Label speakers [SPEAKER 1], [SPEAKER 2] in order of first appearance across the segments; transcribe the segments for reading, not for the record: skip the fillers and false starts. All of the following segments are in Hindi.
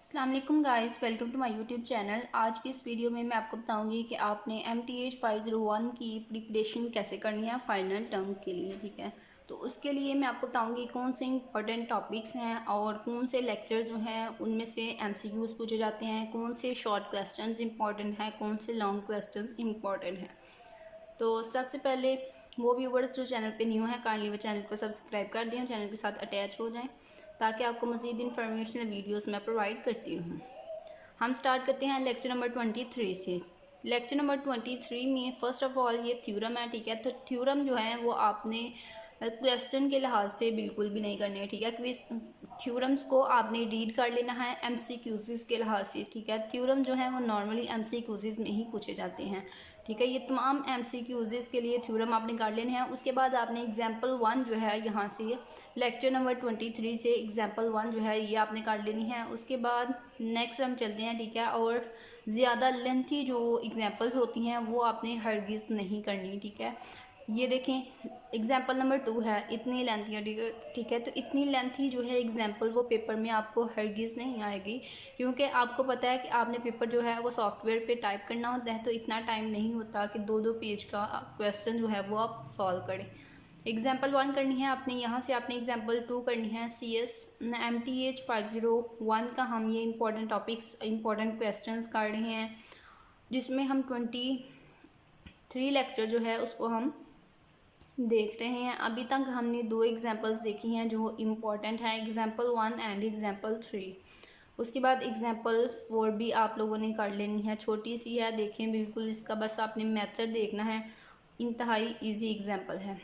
[SPEAKER 1] अस्सलाम वालेकुम guys, welcome to my YouTube channel. आज की इस वीडियो में मैं आपको बताऊंगी कि आपने MTH 501 की प्रिपरेशन कैसे करनी है फाइनल टर्म के लिए। ठीक है, तो उसके लिए मैं आपको बताऊंगी कौन से इंपॉर्टेंट टॉपिक्स हैं और कौन से लेक्चर्स जो हैं उनमें से MCQs पूछे जाते हैं, कौन से शॉर्ट क्वेश्चंस इंपॉर्टेंट हैं, कौन से लॉन्ग क्वेश्चंस इंपॉर्टेंट हैं। तो सबसे पहले वो व्यूवर्स जो चैनल पे न्यू है काइंडली वो चैनल को सब्सक्राइब कर दें, चैनल के साथ अटैच हो जाएं ताकि आपको मज़ीद इन्फॉर्मेशनल वीडियोस मैं प्रोवाइड करती रहूँ। हम स्टार्ट करते हैं लेक्चर नंबर 23 से। लेक्चर नंबर 23 में फ़र्स्ट ऑफ ऑल ये थ्योरम है। ठीक है, तो थ्योरम जो है वो आपने क्वेश्चन के लिहाज से बिल्कुल भी नहीं करने हैं। ठीक है, क्विज थ्योरम्स को आपने रीड कर लेना है MCQs के लिहाज से। ठीक है, थ्योरम जो है वो नॉर्मली MCQs में ही पूछे जाते हैं। ठीक है, ये तमाम MCQs के लिए थ्योरम आपने कर लेने हैं। उसके बाद आपने एग्जाम्पल 1 जो है यहाँ से लेक्चर नंबर 23 से एग्जाम्पल 1 जो है ये आपने कर लेनी है। उसके बाद नेक्स्ट हम चलते हैं। ठीक है, और ज़्यादा लेंथी जो एग्जाम्पल्स होती हैं वो आपने हरगिज़ नहीं करनी। ठीक है, ये देखें एग्जाम्पल नंबर 2 है, इतनी लेंथी है। ठीक है, तो इतनी लेंथी जो है एग्जाम्पल वो पेपर में आपको हरगिज़ नहीं आएगी, क्योंकि आपको पता है कि आपने पेपर जो है वो सॉफ्टवेयर पे टाइप करना होता है, तो इतना टाइम नहीं होता कि दो दो पेज का क्वेश्चन जो है वो आप सॉल्व करें। एग्जाम्पल 1 करनी है आपने, यहाँ से आपने एग्जाम्पल 2 करनी है। CS MTH 501 का हम ये इंपॉर्टेंट टॉपिक्स इंपॉर्टेंट क्वेश्चंस कर रहे हैं, जिसमें हम 23 लेक्चर जो है उसको हम देख रहे हैं। अभी तक हमने 2 एग्जाम्पल्स देखी हैं जो इम्पॉर्टेंट हैं, एग्जाम्पल 1 एंड एग्जाम्पल 3। उसके बाद एग्जाम्पल 4 भी आप लोगों ने कर लेनी है, छोटी सी है, देखें बिल्कुल इसका बस आपने मेथड देखना है, इंतहाई इजी एग्जाम्पल है।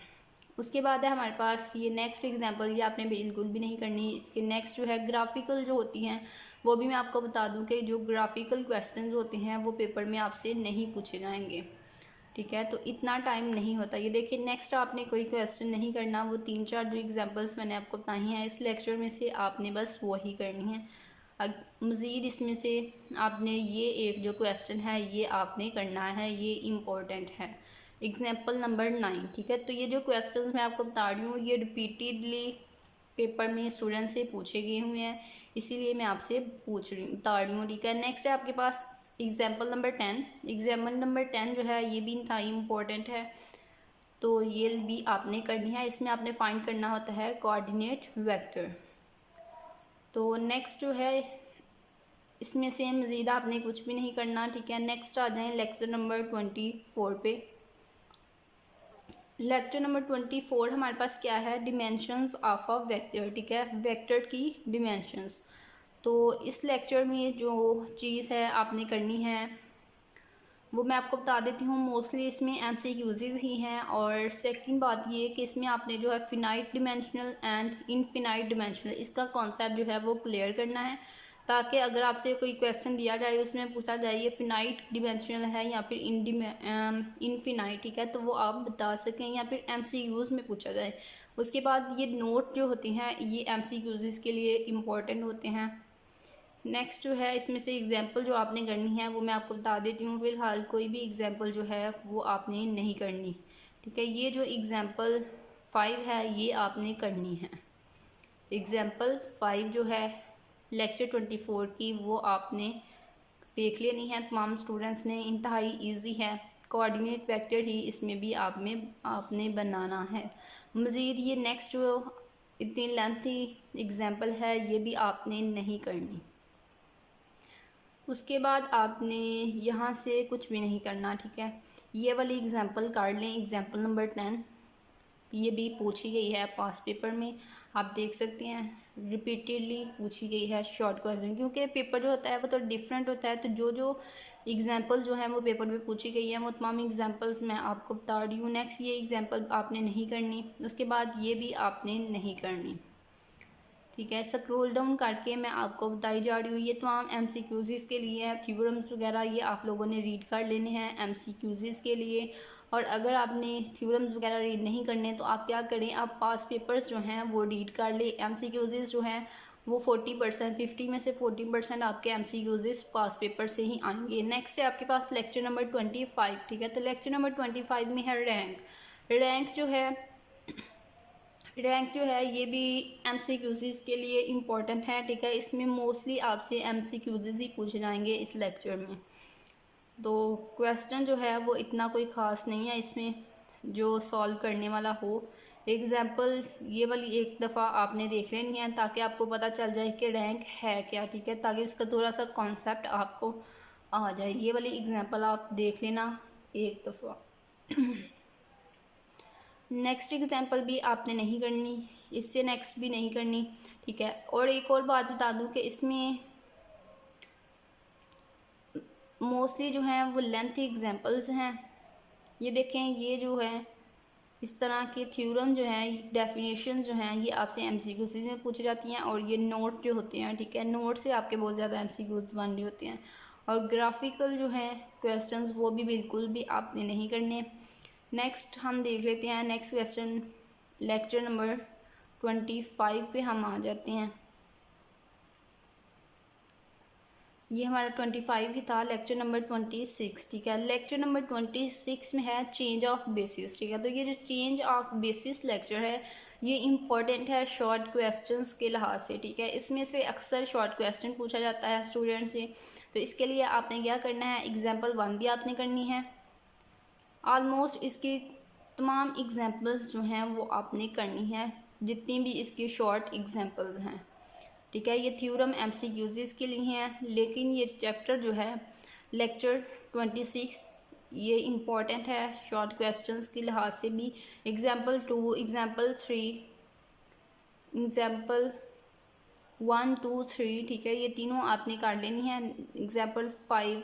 [SPEAKER 1] उसके बाद है हमारे पास ये नेक्स्ट एग्जाम्पल, ये आपने बिल्कुल भी नहीं करनी। इसके नेक्स्ट जो है ग्राफिकल जो होती हैं वो भी मैं आपको बता दूं कि जो ग्राफिकल क्वेश्चंस होते हैं वो पेपर में आपसे नहीं पूछे जाएंगे। ठीक है, तो इतना टाइम नहीं होता। ये देखिए नेक्स्ट आपने कोई क्वेश्चन नहीं करना, वो 3-4 जो एग्जांपल्स मैंने आपको बताई हैं इस लेक्चर में से आपने बस वही करनी है। मज़ीद इसमें से आपने ये एक जो क्वेश्चन है ये आपने करना है, ये इम्पोर्टेंट है, एग्जाम्पल नंबर 9। ठीक है, तो ये जो क्वेश्चन मैं आपको बता रही हूँ ये रिपीटेडली पेपर में स्टूडेंट से पूछे गए हुए हैं, इसीलिए मैं आपसे बता रही हूँ। ठीक है, नेक्स्ट है आपके पास एग्जाम्पल नंबर 10। एग्जाम्पल नंबर 10 जो है ये भी इंतहाई इम्पोर्टेंट है, तो ये भी आपने करनी है। इसमें आपने फाइंड करना होता है कोऑर्डिनेट वेक्टर। तो नेक्स्ट जो है इसमें से मज़ीद आपने कुछ भी नहीं करना। ठीक है, नेक्स्ट आ जाएँ लेक्चर नंबर 24 पे। लेक्चर नंबर 24 हमारे पास क्या है, डिमेंशंस ऑफ अ वेक्टर। ठीक है, वेक्टर की डिमेंशंस। तो इस लेक्चर में जो चीज़ है आपने करनी है वो मैं आपको बता देती हूँ। मोस्टली इसमें MCQs ही हैं, और सेकंड बात ये कि इसमें आपने जो है finite dimensional and infinite dimensional इसका कॉन्सेप्ट जो है वो क्लियर करना है, ताकि अगर आपसे कोई क्वेश्चन दिया जाए उसमें पूछा जाए ये फिनाइट डिमेंशनल है या फिर इनफिनाइट, ठीक है, तो वो आप बता सकें, या फिर MCQs में पूछा जाए। उसके बाद ये नोट जो होते हैं ये MCQs के लिए इम्पोर्टेंट होते हैं। नेक्स्ट जो है इसमें से एग्जांपल जो आपने करनी है वो मैं आपको बता देती हूँ। फ़िलहाल कोई भी एग्जांपल जो है वो आपने नहीं करनी। ठीक है, ये जो एग्जांपल 5 है ये आपने करनी है। एग्जांपल 5 जो है लेक्चर 24 की वो आपने देख लेनी है तमाम स्टूडेंट्स ने, इंतहाई इजी है। कोऑर्डिनेट वेक्टर ही इसमें भी आपने बनाना है। मज़ीद ये नेक्स्ट जो इतनी लेंथी एग्जांपल है ये भी आपने नहीं करनी। उसके बाद आपने यहाँ से कुछ भी नहीं करना। ठीक है, ये वाली एग्जांपल कर लें, एग्जांपल नंबर 10, ये भी पूछी गई है पास पेपर में, आप देख सकते हैं रिपीटेडली पूछी गई है शॉर्ट क्वेश्चन, क्योंकि पेपर जो होता है वो तो डिफरेंट होता है। तो जो जो एग्जांपल जो है वो पेपर में पूछी गई है वो तमाम एग्जांपल्स मैं आपको बता रही हूँ। नेक्स्ट ये एग्जांपल आपने नहीं करनी, उसके बाद ये भी आपने नहीं करनी। ठीक है, स्क्रॉल डाउन करके मैं आपको बताई जा रही हूँ, ये तमाम MCQs के लिए है। थ्योरम्स वगैरह ये आप लोगों ने रीड कर लेने हैं MCQs के लिए। और अगर आपने थ्योरम्स वगैरह रीड नहीं करने तो आप क्या करें, आप पास पेपर्स जो हैं वो रीड कर ले। MCQs जो हैं वो 40%, 50 में से 40% आपके MCQs पास पेपर से ही आएंगे। नेक्स्ट है आपके पास लेक्चर नंबर 25। ठीक है, तो लेक्चर नंबर 25 में है रैंक। रैंक जो है रैंक जो है ये भी एमसीक्यूज़ के लिए इम्पोर्टेंट है, ठीक है। इसमें मोस्टली आपसे एमसीक्यूज़ ही पूछे जाएंगे इस लेक्चर में। तो क्वेश्चन जो है वो इतना कोई ख़ास नहीं है इसमें जो सॉल्व करने वाला हो। एग्जाम्पल ये वाली एक दफ़ा आपने देख लेनी है ताकि आपको पता चल जाए कि रैंक है क्या, ठीक है, ताकि उसका थोड़ा सा कॉन्सेप्ट आपको आ जाए। ये वाली एग्जाम्पल आप देख लेना एक दफ़ा। नेक्स्ट एग्जाम्पल भी आपने नहीं करनी, इससे नेक्स्ट भी नहीं करनी, ठीक है। और एक और बात बता दूं कि इसमें मोस्टली जो हैं वो लेंथ एग्जाम्पल्स हैं। ये देखें, ये जो है इस तरह के थ्योरम जो हैं, डेफिनेशन जो हैं, ये आपसे एमसीक्यूज़ में पूछी जाती हैं। और ये नोट जो होते हैं, ठीक है, नोट से आपके बहुत ज़्यादा एमसीक्यूज़ बन रहे होते हैं। और ग्राफिकल जो हैं क्वेश्चंस वो भी बिल्कुल भी आपने नहीं करने। नेक्स्ट हम देख लेते हैं नेक्स्ट क्वेश्चन, लेक्चर नंबर 25 पे हम आ जाते हैं। ये हमारा 25 ही था, लेक्चर नंबर 26, ठीक है। लेक्चर नंबर 26 में है चेंज ऑफ बेसिस, ठीक है। तो ये जो चेंज ऑफ बेसिस लेक्चर है ये इम्पॉर्टेंट है शॉर्ट क्वेश्चंस के लिहाज से, ठीक है। इसमें से अक्सर शॉर्ट क्वेश्चन पूछा जाता है स्टूडेंट से। तो इसके लिए आपने क्या करना है, एग्जाम्पल 1 भी आपने करनी है। ऑलमोस्ट इसकी तमाम एग्जाम्पल्स जो हैं वो आपने करनी है, जितनी भी इसकी शॉर्ट एग्जाम्पल्स हैं, ठीक है। ये थ्योरम एमसीक्यूज़ के लिए हैं, लेकिन ये चैप्टर जो है लेक्चर 26 ये इम्पॉर्टेंट है शॉर्ट क्वेश्चंस के लिहाज से भी। एग्जाम्पल 2, एग्जाम्पल 3, एग्जाम्पल 1, 2, 3, ठीक है, ये तीनों आपने काट लेनी है। एग्जाम्पल 5,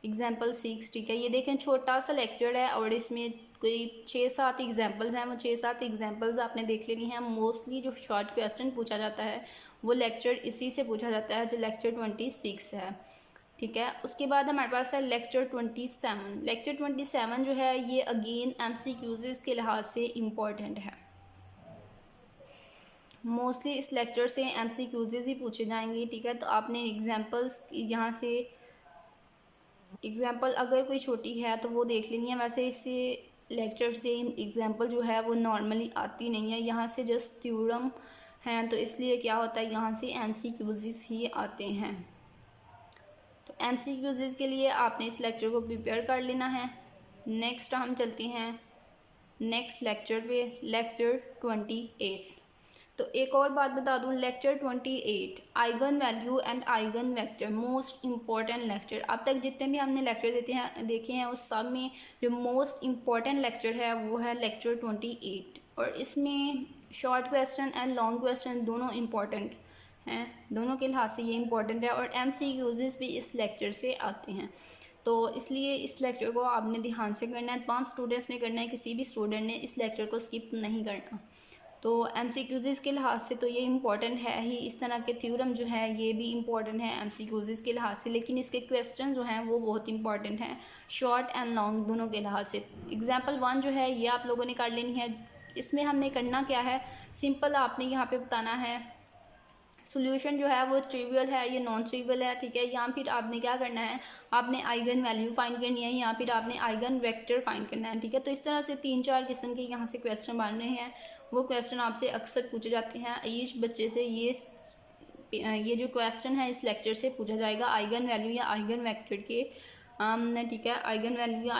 [SPEAKER 1] एग्जाम्पल 6, ठीक है। ये देखें छोटा सा लेक्चर है और इसमें कोई 6-7 एग्जाम्पल्स हैं। वो 6-7 एग्जाम्पल्स आपने देख लेनी है। मोस्टली जो शॉर्ट क्वेश्चन पूछा जाता है वो लेक्चर इसी से पूछा जाता है जो लेक्चर 26 है, ठीक है। उसके बाद हमारे पास है लेक्चर 27। लेक्चर 27 जो है ये अगेन एमसीक्यूज़ के लिहाज से इम्पॉर्टेंट है। मोस्टली इस लेक्चर से एमसीक्यूज़ ही पूछे जाएंगे, ठीक है। तो आपने एग्जाम्पल्स यहाँ से एग्जाम्पल अगर कोई छोटी है तो वो देख लेनी है। वैसे इससे लेक्चर से एग्जाम्पल जो है वो नॉर्मली आती नहीं है, यहाँ से जस्ट थ्योरम हैं, तो इसलिए क्या होता है यहाँ से एमसीक्यूज़ ही आते हैं। तो एमसीक्यूज़ के लिए आपने इस लेक्चर को प्रिपेयर कर लेना है। नेक्स्ट हम चलते हैं नेक्स्ट लेक्चर पे, लेक्चर 28। तो एक और बात बता दूं, lecture 28 eigen value and eigen vector most important lecture. अब तक जितने भी हमने लेक्चर देखे हैं उस सब में जो मोस्ट इम्पॉर्टेंट लेक्चर है वो है लेक्चर 28। और इसमें short question and long question दोनों इम्पॉर्टेंट हैं, दोनों के लिहाज से ये इम्पॉर्टेंट है। और एमसीक्यूज़ भी इस लेक्चर से आते हैं, तो इसलिए इस लेक्चर को आपने ध्यान से करना है। तमाम स्टूडेंट्स ने करना है, किसी भी स्टूडेंट ने इस लेक्चर को स्किप नहीं करना। तो एमसीक्यूज़ के लिहाज से तो ये इम्पॉर्टेंट है ही। इस तरह के थ्योरम जो है ये भी इम्पॉर्टेंट है एमसीक्यूज़ के लिहाज से, लेकिन इसके क्वेश्चन जो हैं वो बहुत इंपॉर्टेंट हैं शॉर्ट एंड लॉन्ग दोनों के लिहाज से। एग्जाम्पल 1 जो है ये आप लोगों ने कर लेनी है। इसमें हमने करना क्या है, सिंपल आपने यहाँ पे बताना है सोल्यूशन जो है वो ट्रिवियल है ये नॉन ट्रिवियल है, ठीक है। या फिर आपने क्या करना है, आपने आइगन वैल्यू फाइंड करनी है या फिर आपने आइगन वेक्टर फाइंड करना है, ठीक है। तो इस तरह से 3-4 किस्म के यहाँ से क्वेश्चन बन रहे हैं। वो क्वेश्चन आपसे अक्सर पूछे जाते हैं। ईच बच्चे से ये जो क्वेश्चन है इस लेक्चर से पूछा जाएगा आइगन वैल्यू या आइगन वेक्टर के, ठीक है। आइगन वैल्यू या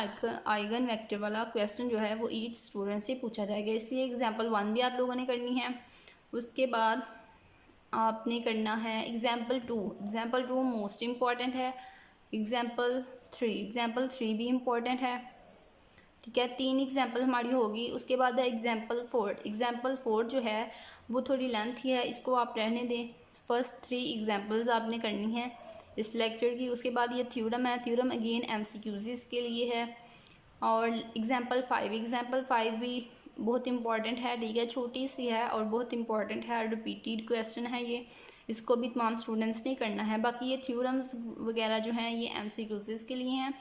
[SPEAKER 1] आइगन वेक्टर वाला क्वेश्चन जो है वो ईच स्टूडेंट से पूछा जाएगा, इसलिए एग्जाम्पल 1 भी आप लोगों ने करनी है। उसके बाद आपने करना है एग्जाम्पल 2। एग्जाम्पल 2 मोस्ट इम्पॉर्टेंट है। एग्जाम्पल 3 भी इम्पॉर्टेंट है, ठीक है। 3 एग्जाम्पल हमारी होगी। उसके बाद है एग्जाम्पल 4। एग्जाम्पल 4 जो है वो थोड़ी लेंथ ही है, इसको आप रहने दें। फर्स्ट 3 एग्जाम्पल्स आपने करनी है इस लेक्चर की। उसके बाद ये थ्योरम है, थ्योरम अगेन एमसीक्यूज़ के लिए है। और एग्जाम्पल 5 भी बहुत इंपॉर्टेंट है, ठीक है। छोटी सी है और बहुत इंपॉर्टेंट है, रिपीटेड क्वेश्चन है ये, इसको भी तमाम स्टूडेंट्स ने करना है। बाकी ये थ्योरम्स वगैरह जो हैं ये एमसीक्यूज़ के लिए हैं।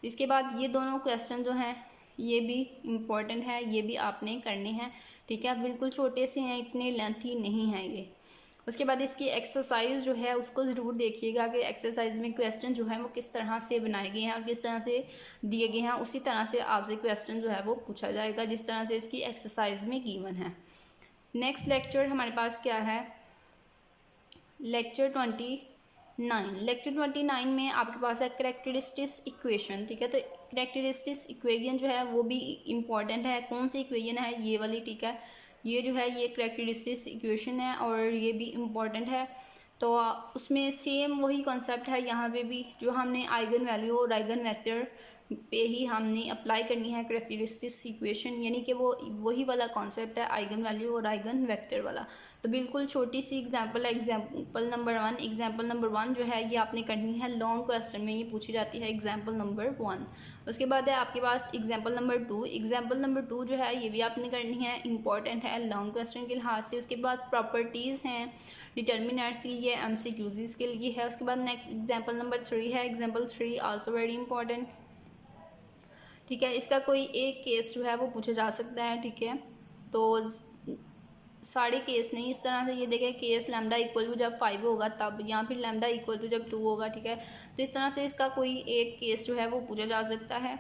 [SPEAKER 1] इसके बाद ये दोनों क्वेश्चन जो हैं ये भी इम्पॉर्टेंट है, ये भी आपने करने हैं, ठीक है। बिल्कुल छोटे से हैं, इतने लेंथी नहीं हैं ये। उसके बाद इसकी एक्सरसाइज जो है उसको ज़रूर देखिएगा कि एक्सरसाइज में क्वेश्चन जो है वो किस तरह से बनाए गए हैं और किस तरह से दिए गए हैं, उसी तरह से आपसे क्वेश्चन जो है वो पूछा जाएगा जिस तरह से इसकी एक्सरसाइज में गिवन है, नेक्स्ट लेक्चर हमारे पास क्या है, लेक्चर 29 में आपके पास है करेक्टरिस्टिक्स इक्वेशन, ठीक है। तो करेक्टरिस्टिक्स इक्वेशन जो है वो भी इम्पॉर्टेंट है। कौन सी इक्वेशन है, ये वाली, ठीक है। ये जो है ये करेक्टरिस्टिक्स इक्वेशन है और ये भी इम्पॉर्टेंट है। तो उसमें सेम वही कॉन्सेप्ट है यहाँ पे भी, जो हमने आइगन वैल्यू और आइगन वेक्टर पे ही हमने अप्लाई करनी है करेक्टरिस्टिक्स इक्वेशन, यानी कि वो वही वाला कॉन्सेप्ट है आइगन वैल्यू और आइगन वेक्टर वाला। तो बिल्कुल छोटी सी एग्जांपल है, एग्जांपल नंबर वन जो है ये आपने करनी है, लॉन्ग क्वेश्चन में ये पूछी जाती है एग्जांपल नंबर 1। उसके बाद है आपके पास एग्जांपल नंबर 2 जो है ये भी आपने करनी है, इंपॉर्टेंट है लॉन्ग क्वेश्चन के लिहाज से। उसके बाद प्रॉपर्टीज़ हैं डिटर्मिनेंट्स की, ये MCQs के लिए है। उसके बाद नेक्स्ट एग्जांपल नंबर 3 है, एग्जांपल 3 आल्सो वेरी इंपॉर्टेंट, ठीक है। इसका कोई एक केस जो है वो पूछा जा सकता है, ठीक है। तो सारे केस नहीं, इस तरह से ये देखें केस लैम्डा इक्वल टू जब 5 होगा तब, या फिर लैम्डा इक्वल टू जब 2 होगा, ठीक है। तो इस तरह से इसका कोई एक केस जो है वो पूछा जा सकता है,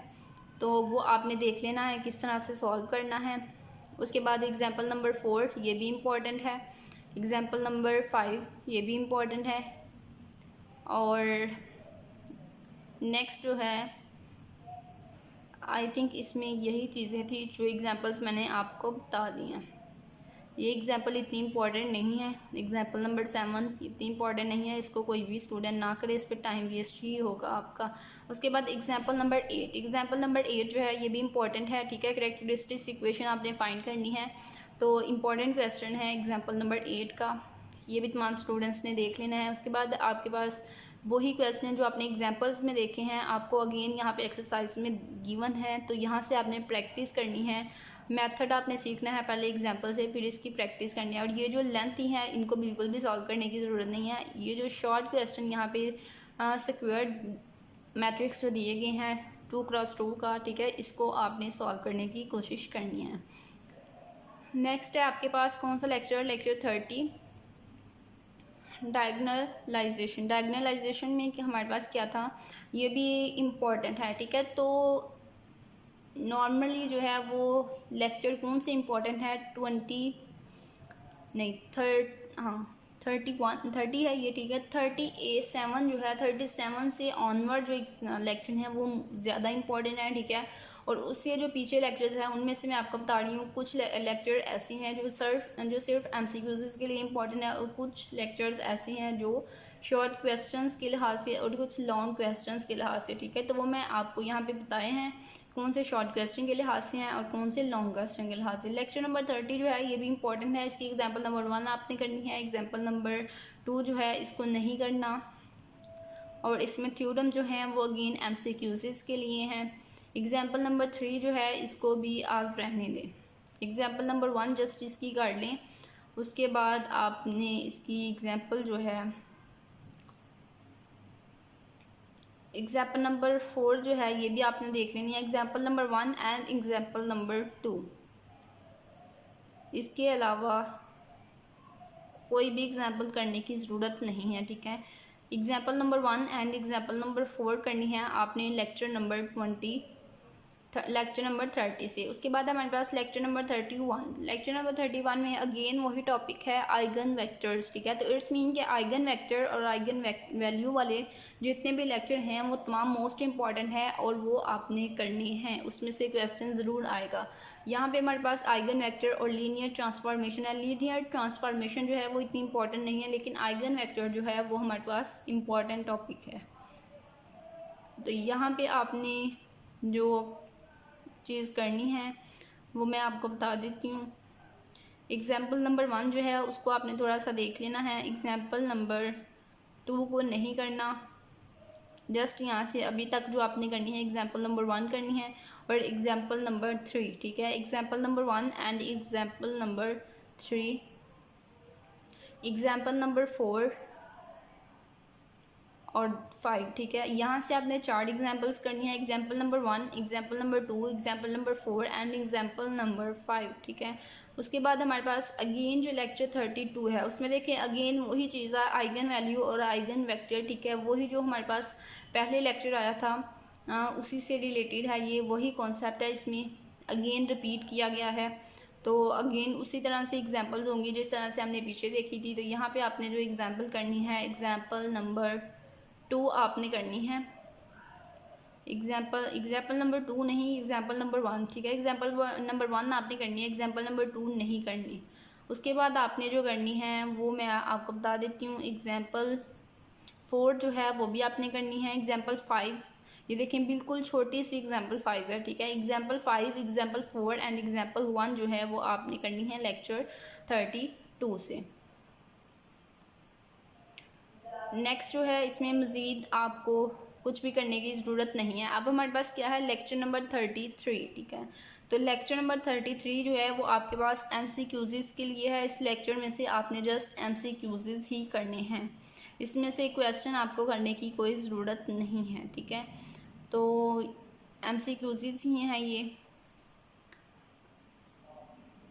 [SPEAKER 1] तो वो आपने देख लेना है किस तरह से सॉल्व करना है। उसके बाद एग्जांपल नंबर 4 ये भी इम्पॉर्टेंट है, एग्जांपल नंबर 5 ये भी इम्पॉर्टेंट है। और नेक्स्ट जो है आई थिंक इसमें यही चीज़ें थी जो एग्जांपल्स मैंने आपको बता दी हैं। ये एग्जांपल इतनी इंपॉर्टेंट नहीं है, एग्जांपल नंबर 7 इतनी इंपॉर्टेंट नहीं है, इसको कोई भी स्टूडेंट ना करे, इस पर टाइम वेस्ट ही होगा आपका। उसके बाद एग्जांपल नंबर 8 जो है ये भी इंपॉर्टेंट है, ठीक है। करेक्टरिस्टिक्स इक्वेशन आपने फाइंड करनी है, तो इम्पॉर्टेंट क्वेश्चन है एग्जांपल नंबर 8 का, ये भी तमाम स्टूडेंट्स ने देख लेना है। उसके बाद आपके पास वही क्वेश्चन जो आपने एग्जांपल्स में देखे हैं, आपको अगेन यहाँ पे एक्सरसाइज में गिवन है, तो यहाँ से आपने प्रैक्टिस करनी है। मेथड आपने सीखना है पहले एग्जांपल से, फिर इसकी प्रैक्टिस करनी है। और ये जो लेंथी है इनको बिल्कुल भी सॉल्व करने की ज़रूरत नहीं है। ये जो शॉर्ट क्वेश्चन यहाँ पे स्क्वायर्ड मैट्रिक्स जो दिए गए हैं 2x2 का, ठीक है, इसको आपने सॉल्व करने की कोशिश करनी है। नेक्स्ट है आपके पास कौन सा लेक्चर, लेक्चर 30 डायगनलाइजेशन में कि हमारे पास क्या था, ये भी इम्पॉर्टेंट है, ठीक है। तो नॉर्मली जो है वो लेक्चर कौन से इम्पोर्टेंट है, 30 है ये, ठीक है। 37 जो है 37 से ऑनवर्ड जो लेक्चर है वो ज़्यादा इंपॉर्टेंट है, ठीक है। और उससे जो पीछे लेक्चर्स हैं उनमें से मैं आपको बता रही हूँ कुछ लेक्चर ऐसे हैं जो सिर्फ MCQs के लिए इंपॉर्टेंट है, और कुछ लेक्चर्स ऐसे हैं जो शॉर्ट क्वेश्चंस के लिहाज से और कुछ लॉन्ग क्वेश्चंस के लिहाज से, ठीक है। तो वो मैं आपको यहाँ पे बताए हैं कौन से शॉर्ट क्वेश्चन के लिहाज से हैं और कौन से लॉन्ग क्वेश्चन के लिहाज से। लेक्चर नंबर 30 जो है ये भी इंपॉर्टेंट है, इसकी एग्जांपल नंबर 1 आपने करनी है, एग्जांपल नंबर 2 जो है इसको नहीं करना, और इसमें थ्योरम जो हैं वो अगेन MCQs के लिए हैं। एग्जांपल नंबर 3 जो है इसको भी आप रहने दें, एग्जांपल नंबर 1 जस्ट इसकी कर लें। उसके बाद आपने इसकी एग्जांपल जो है एग्जाम्पल नंबर 4 जो है ये भी आपने देख लेनी है, example number 1 and example number 2। इसके अलावा कोई भी एग्जाम्पल करने की ज़रूरत नहीं है, ठीक है। Example number 1 and example number 4 करनी है आपने लेक्चर नंबर 30 से। उसके बाद हमारे पास लेक्चर नंबर 31 में अगेन वही टॉपिक है आइगन वेक्टर्स, ठीक है। तो इट्स मीन के आइगन वेक्टर और आइगन वैल्यू वाले जितने भी लेक्चर हैं वो तमाम मोस्ट इंपॉर्टेंट है और वो आपने करनी है, उसमें से क्वेश्चन ज़रूर आएगा। यहाँ पे हमारे पास आइगन वेक्टर और लीनियर ट्रांसफॉर्मेशन है। लीनियर ट्रांसफॉर्मेशन जो है वो इतनी इंपॉर्टेंट नहीं है, लेकिन आइगन वेक्टर जो है वो हमारे पास इम्पॉर्टेंट टॉपिक है। तो यहाँ पे आपने जो चीज़ करनी है वो मैं आपको बता देती हूँ। एग्जाम्पल नंबर 1 जो है उसको आपने थोड़ा सा देख लेना है, एग्जाम्पल नंबर 2 को नहीं करना, जस्ट यहाँ से अभी तक जो आपने करनी है एग्जाम्पल नंबर 1 करनी है और एग्जाम्पल नंबर 3, ठीक है। Example number 1 and example number 3, example number 4 और 5, ठीक है। यहाँ से आपने 4 एग्जाम्पल्स करनी है, example number 1, example number 2, example number 4 and example number 5, ठीक है। उसके बाद हमारे पास अगेन जो लेक्चर 32 है उसमें देखें अगेन वही चीज़ है, आइगन वैल्यू और आइगन वेक्टर, ठीक है। वही जो हमारे पास पहले लेक्चर आया था उसी से रिलेटेड है, ये वही कॉन्सेप्ट है, इसमें अगेन रिपीट किया गया है। तो अगेन उसी तरह से एग्जांपल्स होंगी जिस तरह से हमने पीछे देखी थी। तो यहाँ पे आपने जो एग्जांपल करनी है, एग्जांपल नंबर 2 आपने करनी है। एग्जाम्पल नंबर 2 नहीं, एग्जाम्पल नंबर 1, ठीक है। एग्जाम्पल नंबर 1 आपने करनी है, एग्जाम्पल नंबर 2 नहीं करनी। उसके बाद आपने जो करनी है वो मैं आपको बता देती हूँ। एग्जाम्पल 4 जो है वो भी आपने करनी है। एग्जाम्पल 5, ये देखें बिल्कुल छोटी सी एग्जाम्पल 5 है, ठीक है। एग्जाम्पल 5, एग्जाम्पल 4 एंड एग्जाम्पल 1 जो है वो आपने करनी है लेक्चर 32 से। नेक्स्ट जो है इसमें मज़ीद आपको कुछ भी करने की ज़रूरत नहीं है। अब हमारे पास क्या है, लेक्चर नंबर 33, ठीक है। तो लेक्चर नंबर 33 जो है वो आपके पास MCQs के लिए है। इस लेक्चर में से आपने जस्ट MCQs ही करने हैं, इसमें से क्वेश्चन आपको करने की कोई ज़रूरत नहीं है, ठीक है। तो MCQs ही हैं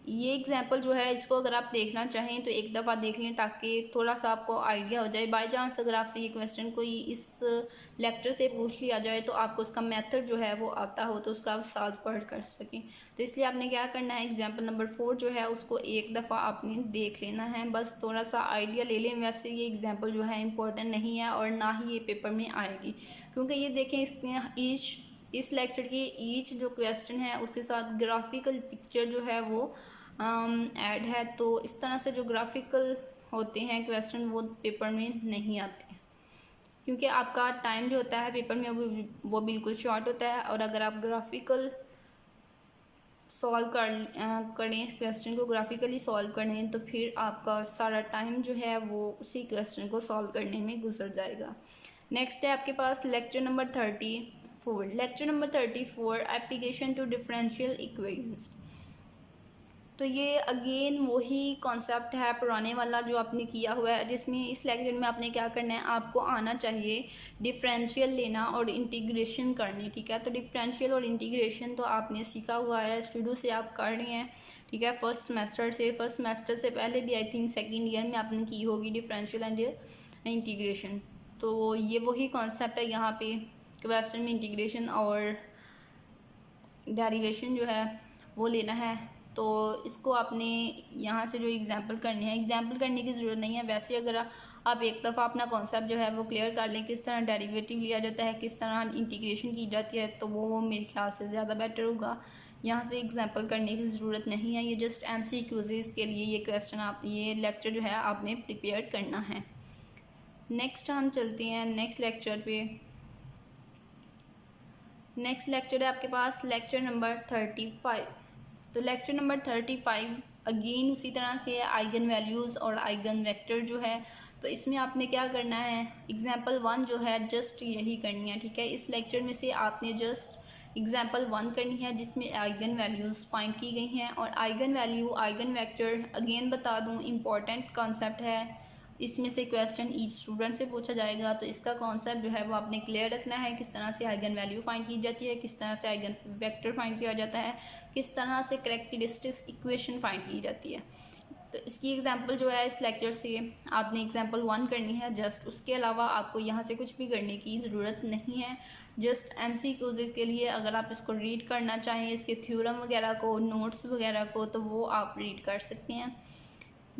[SPEAKER 1] ये एग्जाम्पल जो है इसको अगर आप देखना चाहें तो एक दफ़ा देख लें ताकि थोड़ा सा आपको आइडिया हो जाए। बाय चांस अगर आपसे ये क्वेश्चन कोई इस लेक्चर से पूछ लिया जाए तो आपको उसका मेथड जो है वो आता हो तो उसका आप सॉल्व कर सकें। तो इसलिए आपने क्या करना है, एग्जाम्पल नंबर 4 जो है उसको एक दफ़ा आपने देख लेना है, बस थोड़ा सा आइडिया ले लें। वैसे ये एग्जाम्पल जो है इम्पोर्टेंट नहीं है और ना ही ये पेपर में आएगी, क्योंकि ये देखें इसमें इस लेक्चर की ईच जो क्वेश्चन है उसके साथ ग्राफिकल पिक्चर जो है वो ऐड है। तो इस तरह से जो ग्राफिकल होते हैं क्वेश्चन वो पेपर में नहीं आते, क्योंकि आपका टाइम जो होता है पेपर में वो बिल्कुल शॉर्ट होता है। और अगर आप ग्राफिकल सॉल्व करें, क्वेश्चन को ग्राफिकली सॉल्व करें तो फिर आपका सारा टाइम जो है वो उसी क्वेश्चन को सॉल्व करने में गुजर जाएगा। नेक्स्ट है आपके पास lecture number 34। Lecture number 34 application to differential equations. तो ये अगेन वही कॉन्सेप्ट है पुराने वाला जो आपने किया हुआ है, जिसमें इस लेक्चर में आपने क्या करना है, आपको आना चाहिए डिफरेंशियल लेना और इंटीग्रेशन करनी, ठीक है। तो डिफरेंशियल और इंटीग्रेशन तो आपने सीखा हुआ है, शुरू से आप कर रहे हैं, ठीक है। फर्स्ट सेमेस्टर से पहले भी आई थिंक सेकेंड ईयर में आपने की होगी डिफरेंशियल एंड इंटीग्रेशन। तो ये वही कॉन्सेप्ट है यहाँ पे क्वेश्चन में, इंटीग्रेशन और डेरिवेशन जो है वो लेना है। तो इसको आपने यहाँ से जो एग्जाम्पल करने हैं, एग्जाम्पल करने की ज़रूरत नहीं है। वैसे अगर आप एक दफ़ा अपना कॉन्सेप्ट जो है वो क्लियर कर लें, किस तरह डेरिवेटिव लिया जाता है, किस तरह इंटीग्रेशन की जाती है, तो वो मेरे ख्याल से ज़्यादा बेटर होगा। यहाँ से एग्जाम्पल करने की ज़रूरत नहीं है, ये जस्ट MCQs के लिए ये क्वेश्चन आप ये लेक्चर जो है आपने प्रिपेयर करना है। नेक्स्ट हम चलते हैं नेक्स्ट लेक्चर पे। नेक्स्ट लेक्चर है आपके पास लेक्चर नंबर 35। तो लेक्चर नंबर 35 अगेन उसी तरह से है, आइगन वैल्यूज़ और आइगन वेक्टर जो है। तो इसमें आपने क्या करना है, एग्जाम्पल 1 जो है जस्ट यही करनी है, ठीक है। इस लेक्चर में से आपने जस्ट एग्जाम्पल 1 करनी है जिसमें आइगन वैल्यूज़ फाइंड की गई हैं। और eigen value eigen vector again बता दूँ इम्पॉर्टेंट कॉन्सेप्ट है, इसमें से क्वेश्चन ईच स्टूडेंट से पूछा जाएगा। तो इसका कॉन्सेप्ट जो है वो आपने क्लियर रखना है, किस तरह से आइगन वैल्यू फाइंड की जाती है, किस तरह से आइगन वेक्टर फाइंड किया जाता है, किस तरह से कैरेक्टरिस्टिक्स इक्वेशन फाइंड की जाती है। तो इसकी एग्जांपल जो है इस लेक्चर से आपने एग्जांपल 1 करनी है जस्ट, उसके अलावा आपको यहाँ से कुछ भी करने की ज़रूरत नहीं है। जस्ट MCQs के लिए अगर आप इसको रीड करना चाहें, इसके थ्योरम वगैरह को, नोट्स वगैरह को, तो वो आप रीड कर सकते हैं।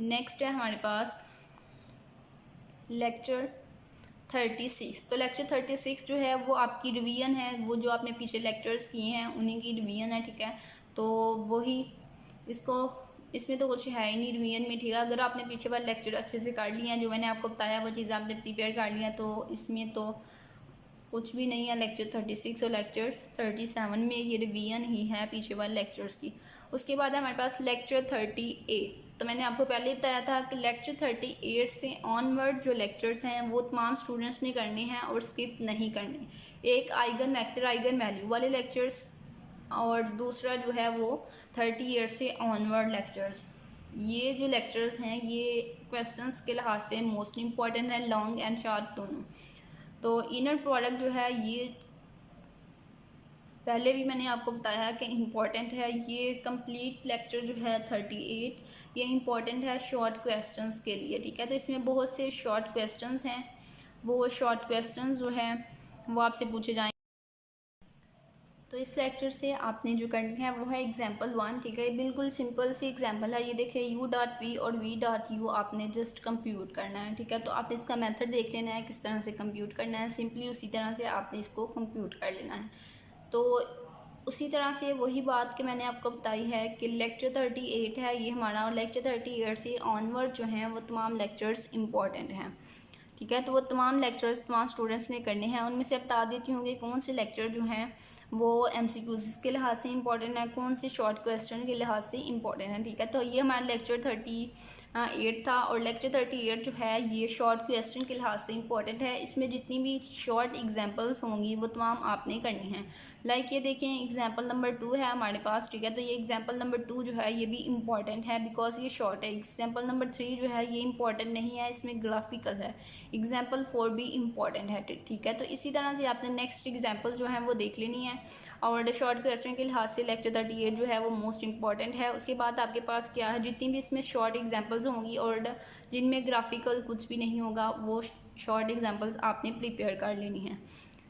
[SPEAKER 1] नेक्स्ट है हमारे पास लेक्चर 36। तो लेक्चर 36 जो है वो आपकी रिवीजन है, वो जो आपने पीछे लेक्चर्स किए हैं उन्हीं की रिवीजन है, ठीक है। तो वही इसमें तो कुछ है ही नहीं रिवीजन में, ठीक है। अगर आपने पीछे वाले लेक्चर अच्छे से कर लिए हैं, जो मैंने आपको बताया वो चीज़ आपने प्रिपेयर कर लिया, तो इसमें तो कुछ भी नहीं है। लेक्चर 36 और लेक्चर 37 में ये रिवीजन ही है पीछे वाले लेक्चर्स की। उसके बाद है हमारे पास लेक्चर 38। तो मैंने आपको पहले ही बताया था कि लेक्चर 38 से ऑनवर्ड जो लेक्चर्स हैं वो तमाम स्टूडेंट्स ने करने हैं और स्किप नहीं करने। एक आइगन वेक्टर आइगन वैल्यू वाले लेक्चर्स और दूसरा जो है वो 38 से ऑनवर्ड लेक्चर्स। ये जो लेक्चर्स हैं ये क्वेश्चंस के लिहाज से मोस्ट इम्पॉर्टेंट है, लॉन्ग एंड शॉर्ट दोनों। तो इनर प्रोडक्ट जो है ये पहले भी मैंने आपको बताया कि इम्पॉर्टेंट है। ये कंप्लीट लेक्चर जो है 38 ये इम्पॉर्टेंट है शॉर्ट क्वेश्चंस के लिए, ठीक है। तो इसमें बहुत से शॉर्ट क्वेश्चंस हैं, वो शॉर्ट क्वेश्चंस जो हैं वो आपसे पूछे जाएंगे। तो इस लेक्चर से आपने जो करनी है वो है एग्जाम्पल 1, ठीक है। बिल्कुल सिंपल सी एग्जाम्पल है ये, देखिए u.v और v.u आपने जस्ट कंप्यूट करना है, ठीक है। तो आप इसका मेथड देख लेना है किस तरह से कंप्यूट करना है, सिंपली उसी तरह से आपने इसको कंप्यूट कर लेना है। तो उसी तरह से वही बात कि मैंने आपको बताई है कि लेक्चर 38 है ये हमारा, और लेक्चर 38 से ऑनवर्ड जो हैं वो तमाम लेक्चर्स इंपॉर्टेंट हैं, ठीक है। तो वो तमाम लेक्चर्स तमाम स्टूडेंट्स ने करने हैं। उनमें से अब बता देती हूँ कि कौन से लेक्चर जो हैं वो MCQs के लिहाज से इंपॉर्टेंट है, कौन से शॉर्ट क्वेश्चन के लिहाज से इंपॉर्टेंट है, ठीक है। तो ये हमारा लेक्चर 38 था, और लेक्चर 38 जो है ये शॉर्ट क्वेश्चन के लिहाज से इंपॉर्टेंट है। इसमें जितनी भी शॉर्ट एग्जांपल्स होंगी वो तमाम आपने करनी है। लाइक ये देखें एग्जांपल नंबर 2 है हमारे पास, ठीक है। तो ये एग्जांपल नंबर 2 जो है ये भी इंपॉर्टेंट है बिकॉज ये शॉर्ट है। एग्जांपल नंबर 3 जो है ये इंपॉर्टेंट नहीं है, इसमें ग्राफिकल है। एग्जांपल 4 भी इंपॉर्टेंट है, ठीक है। तो इसी तरह से आपने नेक्स्ट एग्जांपल जो है वो देख लेनी है। और शॉर्ट क्वेश्चन के लिहाज से लेक्चर 38 जो है वो मोस्ट इंपॉर्टेंट है। उसके बाद आपके पास क्या है, जितनी भी इसमें शॉर्ट एग्जांपल्स होंगी और जिनमें ग्राफिकल कुछ भी नहीं होगा वो शॉर्ट एग्जांपल्स आपने प्रिपेयर कर लेनी है।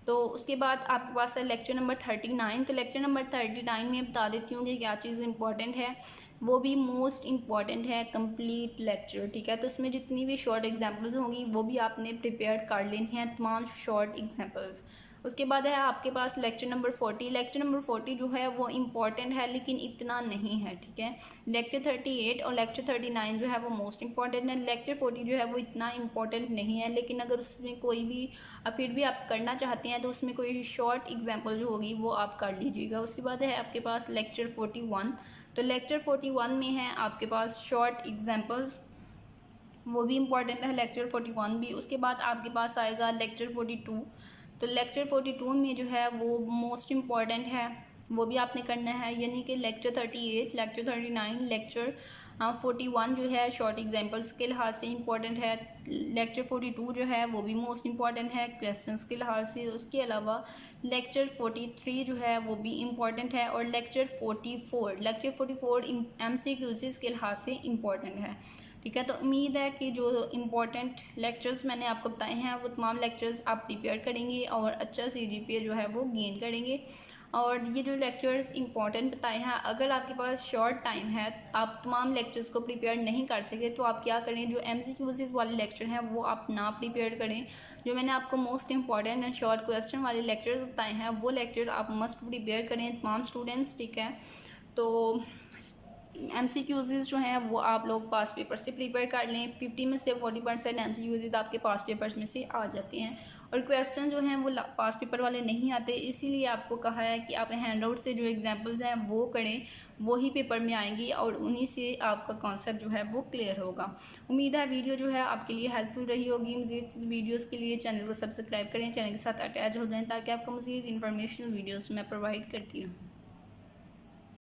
[SPEAKER 1] तो उसके बाद आपके पास है लेक्चर नंबर 39। तो लेक्चर नंबर 39 में बता देती हूँ कि क्या चीज़ इंपॉर्टेंट है, वो भी मोस्ट इम्पॉर्टेंट है कंप्लीट लेक्चर, ठीक है। तो इसमें जितनी भी शॉर्ट एग्जांपल्स होंगी वो भी आपने प्रिपेयर कर लेनी है, तमाम शॉर्ट एग्जांपल्स। उसके बाद है आपके पास लेक्चर नंबर 40। लेक्चर नंबर 40 जो है वो इम्पॉर्टेंट है लेकिन इतना नहीं है, ठीक है। लेक्चर 38 और लेक्चर 39 जो है वो मोस्ट इंपॉर्टेंट है। लेक्चर 40 जो है वो इतना इम्पॉर्टेंट नहीं है, लेकिन अगर उसमें कोई भी फिर भी आप करना चाहते हैं तो उसमें कोई शॉर्ट एग्जाम्पल जो होगी वो आप कर लीजिएगा। उसके बाद है आपके पास लेक्चर 41। तो लेक्चर 41 में है आपके पास शॉर्ट एग्जाम्पल्स, वो भी इम्पॉर्टेंट है लेक्चर 41 भी। उसके बाद आपके पास आएगा लेक्चर 42। तो लेक्चर 42 में जो है वो मोस्ट इम्पॉर्टेंट है, वो भी आपने करना है, यानी कि लेक्चर 38, लेक्चर 39, लेक्चर 41 जो है शॉर्ट एग्जांपल्स के लिहाज से इंपॉर्टेंट है। लेक्चर 42 जो है वो भी मोस्ट इम्पॉर्टेंट है क्वेश्चंस के लिहाज से। उसके अलावा लेक्चर 43 जो है वो भी इम्पॉर्टेंट है, और लेक्चर 44 MCQs के लिहाज से इम्पॉर्टेंट है, ठीक है। तो उम्मीद है कि जो इम्पोर्टेंट लेक्चर्स मैंने आपको बताए हैं वो तमाम लेक्चर्स आप प्रिपेयर करेंगे और अच्छा CGPA जो है वो गेन करेंगे। और ये जो लेक्चर्स इंपॉर्टेंट बताए हैं, अगर आपके पास शॉर्ट टाइम है, आप तमाम लेक्चर्स को प्रिपेयर नहीं कर सके तो आप क्या करें, जो MCQs वाले लेक्चर हैं वो आप ना प्रिपेयर करें। जो मैंने आपको most important and short question वाले लेक्चर्स बताए हैं वो लेक्चर आप मस्ट प्रिपेयर करें तमाम स्टूडेंट्स, ठीक है। तो MCQs जो हैं वो आप लोग पास पेपर से प्रिपेयर कर लें। 50 में से 40% MCQs आपके पास पेपर्स में से आ जाते हैं, और क्वेश्चन जो हैं वो पास पेपर वाले नहीं आते। इसीलिए आपको कहा है कि आप हैंड आउट से जो एग्जांपल्स हैं वो करें, वही पेपर में आएंगी और उन्हीं से आपका कॉन्सेप्ट जो है वो क्लियर होगा। उम्मीद है वीडियो जो है आपके लिए हेल्पफुल रही होगी। मज़ीद वीडियोज़ के लिए चैनल को सब्सक्राइब करें, चैनल के साथ अटैच हो जाएँ ताकि आपको मज़ीद इन्फॉर्मेशनल वीडियोज़ मैं प्रोवाइड करती हूँ।